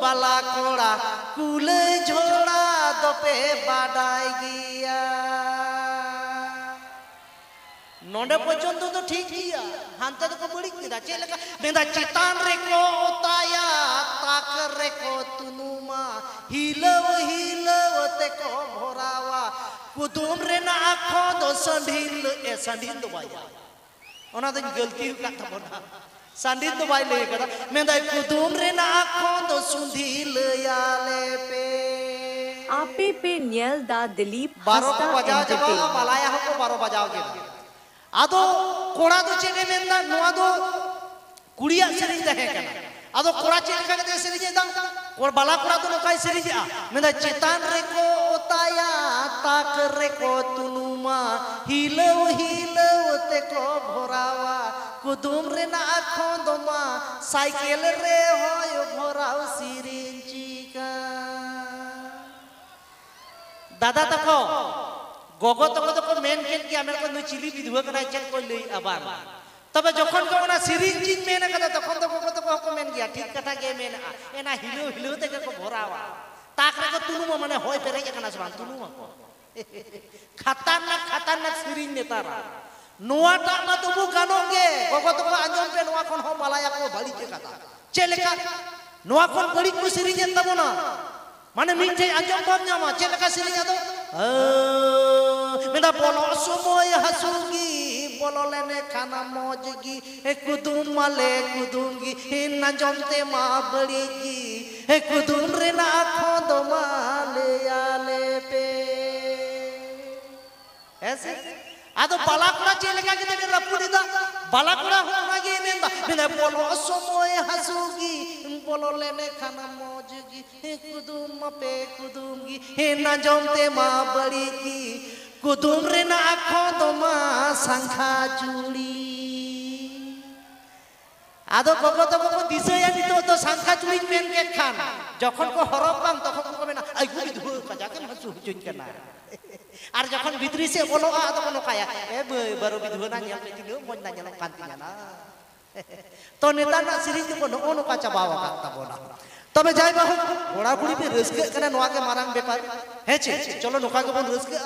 बाला कोड़ा कुले झोड़ा दोपे बाडाई गिया नोंडे पर्यंत तो ठीक गया हांते तो बड़ी किदा चेलका मेंदा चितान रेको ओताया ताक रेको तुनुमा हिलव हिलव ते को भोरावा कुदुम रे ना आखो दो संढिल ए संढिल दो बाया ओना तो गलती का तबना संढिल दो बाय ले कदा मेंदा कुदुम रे ना आखो दो सुंढिल याले पे आपे पे न्यल दा दिलीप 12 को बजाओ जब मलाया को 12 बजाओ के आदो कोड़ा दो चेने मेंदा नोआ दो कुड़िया सेरिज दहे कना आदो कोड़ा चेने का दे सेरिज दा कोड़ बाला कोड़ा तो नकाई सेरिज आ मेंदा चितान रे को ओताया ताक रे को तुनुमा हिलव हिलव ते को भोरावा कुदुम रे ना आखो दोमा साइकिल रे होय भोराव सिरिंजी का दादा तको गोगो तको तो मेन केन की आमेर को नु चिली विधवा कना चेक को लई आबार तबे जखन को ना सिरिंजी मेन कदा तखन तो गोगो तको को मेन गया ठीक कथा के मेन एना हिलो हिलो ते को भोरावा ताक रे को तुनु माने होय पेरे कना सबान तुनु को खतरनाक सिरिंज नेतारा नोआ टा मा तुबु गानोगे गोगो तको आंजम पे नोआ कोन हो बालाया को बड़ी के कथा चेलेका नोआ कोन बड़ी को सिरिंज तबोना माने मिठे आंजम बम ᱧᱟᱢᱟ ᱪᱮᱫ ᱞᱮᱠᱟ ᱥᱮᱨᱮᱧ ᱟᱫᱚ मेदा बोलो समय हसुगी बोलो लेने खाना मौजगी कुदुम माले कुदुमगी ना जमते मा बड़ीगी कुदुम रे ना आँखों दो माले आले पे ऐसे आदो बालाकुड़ा चेलेका के देखे रपुड़ीदा बालाकुड़ा होना गे नेंदा मेदा बोलो समय हसुगी बोलो लेने खाना मौजगी कुदुम पे कुदुमगी ना जमते मा बड़ीगी कुदुम रे ना आँखों दो मा संखा चूड़ी आदो गोगो तो गोगो दिसया नितो तो संखा चूड़ी मेन के खान जखन को हरब बांग तखन को मेना आइगु विधु का जाके मसु चुन केना आर जखन भितरी से बोलो आदो कोनो काया ए बारो विधु ना नेल तिनो मोज ना नेल कांतिया ना तो नेता ना सिरिंज को नो का चबावा का बोला तबे जाय बाहु घोड़ा गुड़ी पे रस्के कने नोआ के मारांग बेपार हेचे चलो नोका के बन रस्के